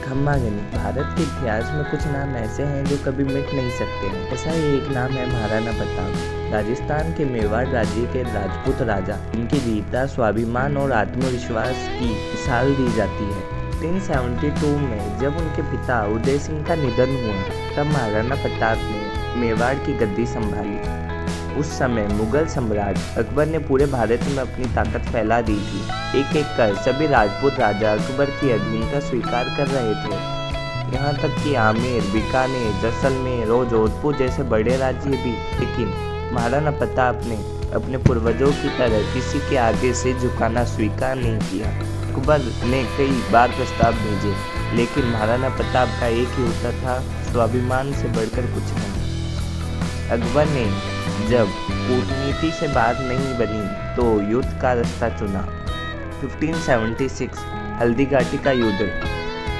खम्बागनी। भारत के इतिहास में कुछ नाम ऐसे हैं जो कभी मिट नहीं सकते हैं। ऐसा ही एक नाम है महाराणा प्रताप। राजस्थान के मेवाड़ राज्य के राजपूत राजा। इनकी वीरता, स्वाभिमान और आत्मविश्वास की मिसाल दी जाती है। 1372 में जब उनके पिता उदय सिंह का निधन हुआ तब महाराणा प्रताप ने मेवाड़ की गद्दी संभाली। उस समय मुगल सम्राट अकबर ने पूरे भारत में अपनी ताकत फैला दी थी। एक एक कर सभी राजपूत राजा अकबर की अधीनता स्वीकार कर रहे थे। यहाँ तक कि आमेर, बीकानेर, जैसलमेर और जोधपुर जैसे बड़े राज्य भी। लेकिन महाराणा प्रताप ने अपने पूर्वजों की तरह किसी के आगे से झुकाना स्वीकार नहीं किया। अकबर ने कई बार प्रस्ताव भेजे, लेकिन महाराणा प्रताप का एक ही उत्तर था, स्वाभिमान से बढ़कर कुछ नहीं। अकबर ने जब कूटनीति से बात नहीं बनी तो युद्ध का रास्ता चुना। 1576 हल्दी घाटी का युद्ध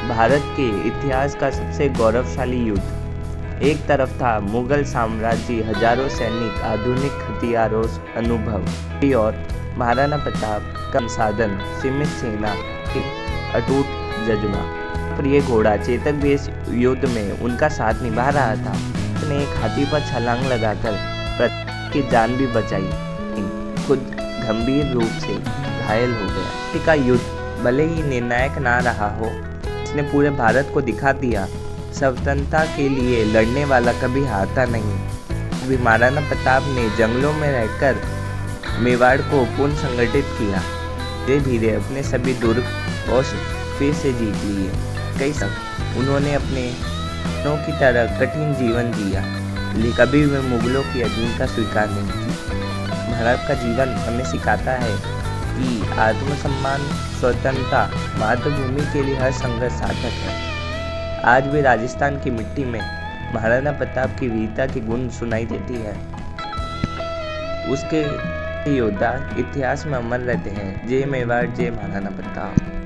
भारत के इतिहास का सबसे गौरवशाली युद्ध। एक तरफ था मुगल साम्राज्य, हजारों सैनिक, आधुनिक हथियारों, अनुभव, और महाराणा प्रताप का संसाधन, सीमित सेना, अटूट जज्बा। प्रिय घोड़ा चेतक भी इस युद्ध में उनका साथ निभा रहा था। उसने एक हाथी पर छलांग लगाकर की जान भी बचाई, खुद गंभीर रूप से घायल हो गया। का युद्ध भले ही निर्णायक ना रहा हो, इसने पूरे भारत को दिखा दिया स्वतंत्रता के लिए लड़ने वाला कभी हारता नहीं। महाराणा प्रताप ने जंगलों में रहकर मेवाड़ को पुनर्संगठित किया। धीरे धीरे अपने सभी दुर्ग और फिर से जीत लिए। कई सब उन्होंने अपने की तरह कठिन जीवन जिया, लेकिन कभी भी मुगलों की अधीनता स्वीकार नहीं की। भारत का जीवन हमें सिखाता है कि आत्मसम्मान, स्वतंत्रता, मातृभूमि के लिए हर संघर्ष सार्थक है। आज भी राजस्थान की मिट्टी में महाराणा प्रताप की वीरता के गुण सुनाई देती है। उसके योद्धा इतिहास में अमर रहते हैं। जय मेवाड़, जय महाराणा प्रताप।